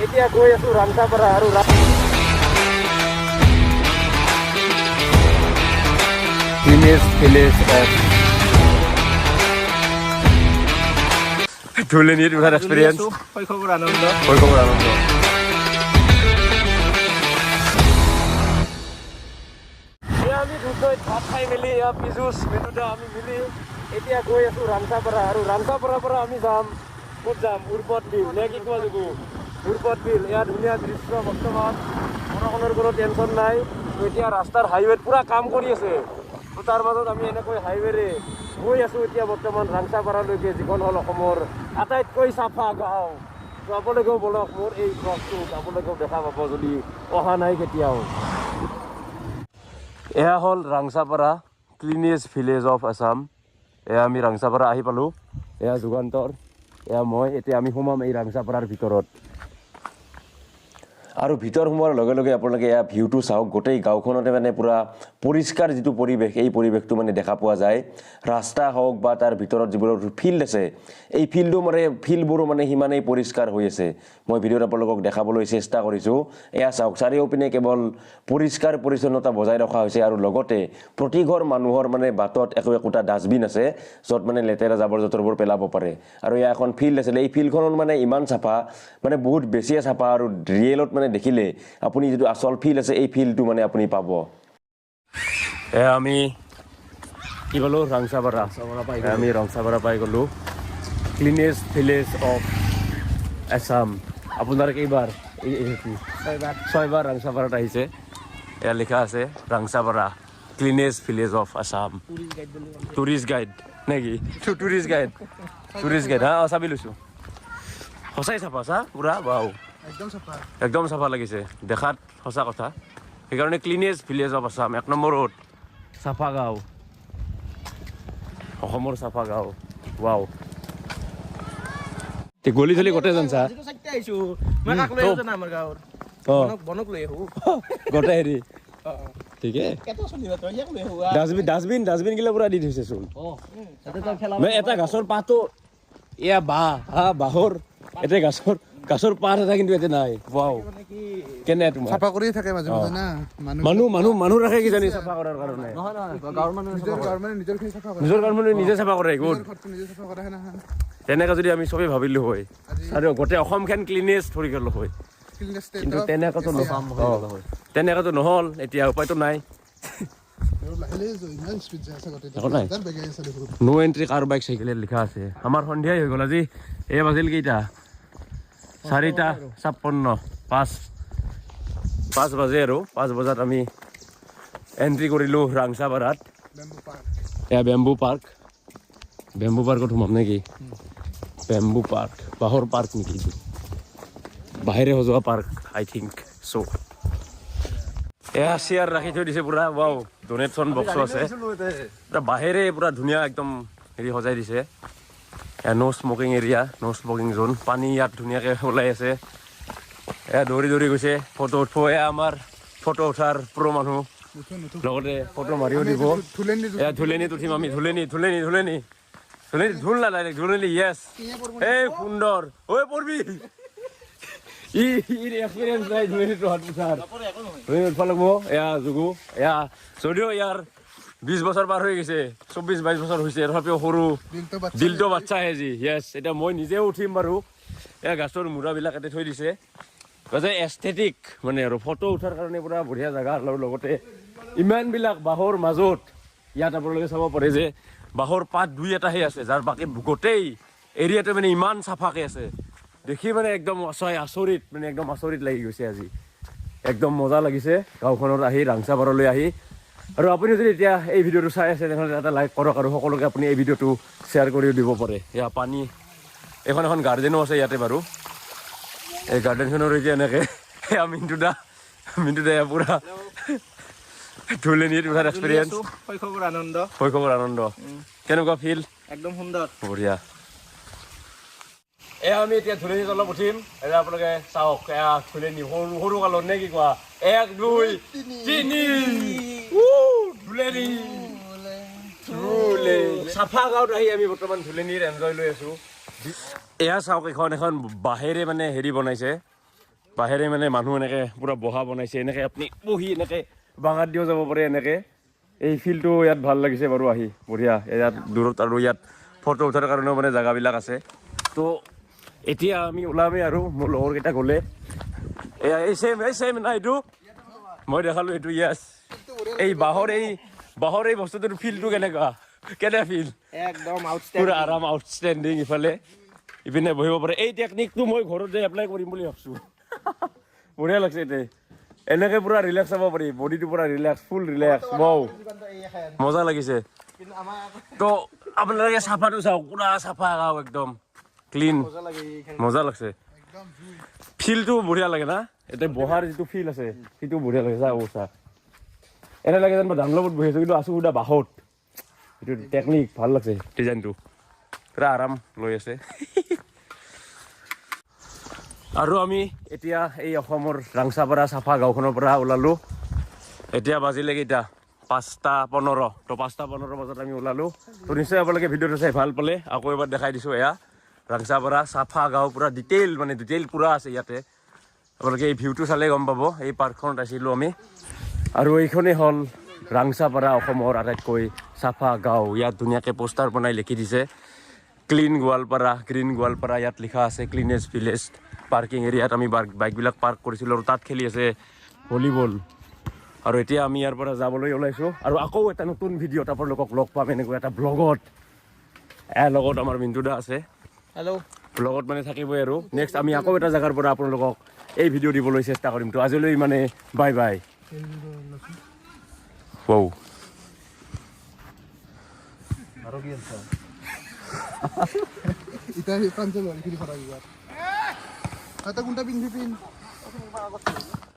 এতিয়া গৈ আছো ৰাংচাপাৰা আৰু ক্লিনেষ্ট ভিলেজ অফ ধুলেনিৰ উঠাৰ এক্সপিৰিয়েঞ্চ শৈশৱৰ আনন্দ আমি দুটাই ভাত খাই মেলি পিজুচ মেনুটা আমি মিলি এতিয়া গৈ আছো ৰাংচাপাৰা আৰু ৰাংচাপাৰাৰ পৰা আমি যাম ক'ত যাম উৰপদ বিল নে কি কোৱা যাব উৰপদ বিল ইয়াৰ ধুনীয়া দৃশ্য বৰ্তমান বৰষুণৰ কোনো টেনশ্যন নাই এতিয়া ৰাস্তাৰ হাইৱেত পুৰা কাম কৰি আছে তো তাৰ মাজত আমি এনেকৈ হাইৱেৰে গৈ আছো এতিয়া বৰ্তমান ৰাংচাপাৰালৈকে যিখন হ'ল অসমৰ আটাইতকৈ চাফা গাঁও তো আপোনালোকেও বলক মোৰ এই ব্লগটো আপোনালোকেও দেখা পাব যদি অহা নাই কেতিয়াও এয়া হ'ল Rangchapara cleanest village of Assam এয়া আমি ৰাংচাপাৰা আহি পালোঁ এয়া যুগান্তৰ এয়া মই এতিয়া আমি সোমাম এই ৰাংচাপাৰাৰ ভিতৰত আৰু ভিতৰ সোমোৱাৰ লগে লগে আপোনালোকে এয়া ভিউটো চাওক গোটেই গাঁওখনতে মানে পুৰা পৰিষ্কাৰ যিটো পৰিৱেশ এই পৰিৱেশটো মানে দেখা পোৱা যায় ৰাস্তা হওক বা তাৰ ভিতৰত যিবোৰ ফিল্ড আছে এই ফিল্ডবোৰো মানে সিমানেই পৰিষ্কাৰ হৈ আছে মই ভিডিঅ'ত আপোনালোকক দেখাবলৈ চেষ্টা কৰিছোঁ এয়া চাওক চাৰিওপিনে কেৱল পৰিষ্কাৰ পৰিচ্ছন্নতা বজাই ৰখা হৈছে আৰু লগতে প্ৰতিঘৰ মানুহৰ মানে বাটত একোটা ডাষ্টবিন আছে য'ত মানে লেতেৰা জাবৰ জোঁথৰবোৰ পেলাব পাৰে আৰু এয়া এখন ফিল্ড আছিলে এই ফিল্ডখনত মানে ইমান চাফা মানে বহুত বেছিয়ে চাফা আৰু ৰিয়েলত মানে দেখিলে আপুনি যিটো আসল ফিল আছে এই ফিলটো মানে আপুনি পাব আমি কি বলো ৰাংচাপাৰা আমি ৰাংচাপাৰা পাই গ'লোঁ ক্লিনেষ্ট ভিলেজ অফ আছাম আপোনাৰ কেইবাৰ ছয়বাৰ ৰাংচাপাৰাত আহিছে এয়া লিখা আছে Rangchapara cleanest village of Assam tourist guide নেকি টুৰিষ্ট গাইড হা চাবি লৈছোঁ সঁচাই চাফা চা পুৰা বাও একদম চাফা লাগিছে দেখাত সঁচা কথা সেইকাৰণে ক্লিনেষ্ট ভিলেজ অফ আছাম 1 নম্বৰত চাফা গাঁও অসমৰ চাফা গাঁও ৱাও গলি চলি গোটেই জানছা গোটেই হেৰি ঠিকে ডাষ্টবিন গিলা পুৰা দি থৈছে চোন এটা গছৰ পাতো এয়া বাঁহৰ এটা গাছৰ পাত এটা কিন্তু এতে নাই ৱাও কেনে তোমাৰ চাফা কৰি থাকে মাজে মাজে না মানুহ ৰাখে কি জানি চাফা কৰাৰ কাৰণে নিজৰ গাঁৱৰ নিজে চাফা কৰে গুড তেনেকৈ যদি আমি চবেই ভাবিলোঁ হয় আৰু গোটেই অসমখন ক্লিনেষ্ট হৈ গ'ল হয় কিন্তু তেনেকৈতো নহ'ল এতিয়া উপায়তো নাই নো এণ্ট্ৰি কাৰ বাইক চাইকেলত লিখা আছে আমাৰ সন্ধিয়াই হৈ গ'ল আজি এই বাজিল কেইটা 4:56 5 বাজে আৰু 5 বজাত আমি এণ্ট্ৰি কৰিলোঁ ৰাংচাপাৰাত এয়া বেম্বু পাৰ্কত সোমাম নেকি বেম্বু পাৰ্ক বাঁহৰ পাৰ্ক নেকি বাহিৰে সজোৱা পাৰ্ক আই থিংক চ' এয়া চেয়াৰ ৰাখি থৈ দিছে পুৰা ৱাও ডনেশ্যন বক্সো আছে বাহিৰে পুৰা ধুনীয়া একদম হেৰি সজাই দিছে এয়া ন' স্মকিং এৰিয়া ন' স্মকিং জোন পানী ইয়াত ধুনীয়াকৈ ওলাই আছে এয়া দৌৰি গৈছে ফটো উঠিব এয়া আমাৰ ফটো উঠাৰ প্ৰ মানুহ লগতে ফটো মাৰিও দিব এয়া ধুলেনিত উঠিম আমি ধুলেনি ধুল না ডাইৰেক্ট ধুলেনি য়েছ এই সুন্দৰ ঐ পৰবি এক্সপিৰিয়েঞ্চ নাই ধুলেনিত হাত পুছাৰ ধুলেনি উঠবা লাগব এয়া যুগু এয়া যদিও ইয়াৰ 20 বছৰ পাৰ হৈ গৈছে 24-22 বছৰ হৈছে তথাপিও সৰু দিলটো বাচ্চা হে যি য়েছ এতিয়া মই নিজেও উঠিম বাৰু এয়া গাছৰ মূৰাবিলাক ইয়াতে থৈ দিছে যে এস্থেটিক মানে আৰু ফটো উঠাৰ কাৰণে পুৰা বঢ়িয়া জেগা আৰু লগতে ইমানবিলাক বাঁহৰ মাজত ইয়াত আপোনালোকে চাব পাৰে যে বাঁহৰ পাত 2-এটাহে আছে যাৰ বাকী গোটেই এৰিয়াটো মানে ইমান চাফাকৈ আছে দেখি মানে একদম আচৰিত মানে একদম আচৰিত লাগি গৈছে আজি একদম মজা লাগিছে গাঁওখনত আহি ৰাংচাপাৰালৈ আহি আৰু আপুনি যদি এতিয়া এই ভিডিঅ'টো চাই আছে তেনেহ'লে এটা লাইক কৰক আৰু সকলোকে আপুনি এই ভিডিঅ'টো শ্বেয়াৰ কৰিও দিব পাৰে এয়া পানী এখন গাৰ্ডেনো আছে ইয়াতে বাৰু এই গাৰ্ডেনখনৰ এতিয়া এনেকৈ এয়া মিণ্টু দা পুৰা ধুলেনিত উঠাৰ এক্সপিৰিয়েঞ্চ শৈশৱৰ আনন্দ কেনেকুৱা ফিল একদম সুন্দৰ বঢ়িয়া এয়া আমি এতিয়া ধুলেনিত অলপ উঠিম এতিয়া আপোনালোকে চাওক এয়া ধুলেনি সৰু কালত নে কি কোৱা 1 2 3 চাফা গাঁৱত আহি আমি বৰ্তমান ধুলেনিৰ এনজয় লৈ আছোঁ এয়া চাওক এখন বাঁহেৰে মানে হেৰি বনাইছে বাহিৰে মানে মানুহ এনেকৈ পূৰা বহা বনাইছে এনেকৈ আপুনি বহি এনেকৈ বাগাত দিও যাব পাৰে এনেকৈ এই ফিল্ডটো ইয়াত ভাল লাগিছে বাৰু আহি বঢ়িয়া ইয়াত দূৰত আৰু ইয়াত ফটো উঠাৰ কাৰণেও মানে জেগাবিলাক আছে তো এতিয়া আমি ওলামেই আৰু মোৰ লগৰকেইটা গ'লে এয়া এই চেম না এইটো মই দেখালোঁ এইটো য়েছ এই বাঁহৰ এই বস্তুটোৰ ফিল্ডটো কেনে ফিল একদম পুৰা আৰাম আউটষ্টেণ্ডিং ইফালে ইপিনে বহিব পাৰে এই টেকনিকটো মই ঘৰত যাই এপ্লাই কৰিম বুলি ভাবছোঁ বঢ়িয়া লাগছে এতিয়া এনেকৈ পুৰা ৰিলেক্স হ'ব পাৰি বডিটো পুৰা ৰিলেক্স ফুল ৰিলেক্স বাও মজা লাগিছে তো আপোনালোকে চাফাটো চাওক পুৰা চাফা গাঁও একদম ক্লিন মজা লাগছে ফিলটো বঢ়িয়া লাগে না এতিয়া বহাৰ যিটো ফিল আছে সেইটো বঢ়িয়া লাগে চা এনে লাগে যেন মই ডানলপত বহি আছোঁ কিন্তু আছোঁ সুধা বাঁহত এইটো টেকনিক ভাল লাগছে ডিজাইনটো পুৰা আৰাম লৈ আছে আৰু আমি এতিয়া এই অসমৰ ৰাংচাপাৰা চাফা গাঁওখনৰ পৰা ওলালোঁ এতিয়া বাজিলে কেইটা 5:15 তো 5:15 বজাত আমি ওলালোঁ তো নিশ্চয় আপোনালোকে ভিডিঅ'টো চাই ভাল পালে আকৌ এবাৰ দেখাই দিছোঁ এয়া ৰাংচাপাৰা চাফা গাঁও পুৰা ডিটেইল পুৰা আছে ইয়াতে আপোনালোকে এই ভিউটো চালে গম পাব এই পাৰ্কখনত আছিলোঁ আমি আৰু এইখনেই হ'ল ৰাংচাপাৰা অসমৰ আটাইতকৈ চাফা গাঁও ইয়াত ধুনীয়াকৈ পোষ্টাৰ বনাই লিখি দিছে ক্লিন গোৱালপাৰা গ্ৰীণ গোৱালপাৰা ইয়াত লিখা আছে ক্লিনেষ্ট ভিলেজ পাৰ্কিং এৰিয়াত আমি বাইকবিলাক পাৰ্ক কৰিছিলোঁ আৰু তাত খেলি আছে ভলীবল আৰু এতিয়া আমি ইয়াৰ পৰা যাবলৈ ওলাইছোঁ আৰু আকৌ এটা নতুন ভিডিঅ'ত আপোনালোকক লগ পাম এনেকুৱা এটা ব্লগত লগত আমাৰ মিণ্টুদা আছে হেল্ল' ব্লগত মানে থাকিবই আৰু নেক্সট আমি আকৌ এটা জেগাৰ পৰা আপোনালোকক এই ভিডিঅ' দিবলৈ চেষ্টা কৰিম তো আজিলৈ মানে বাই বাই wow আৰু কি আছে ইটা পাঞ্চল হৰি ফিৰি ফৰা গিয়া এটা কোনটা পিন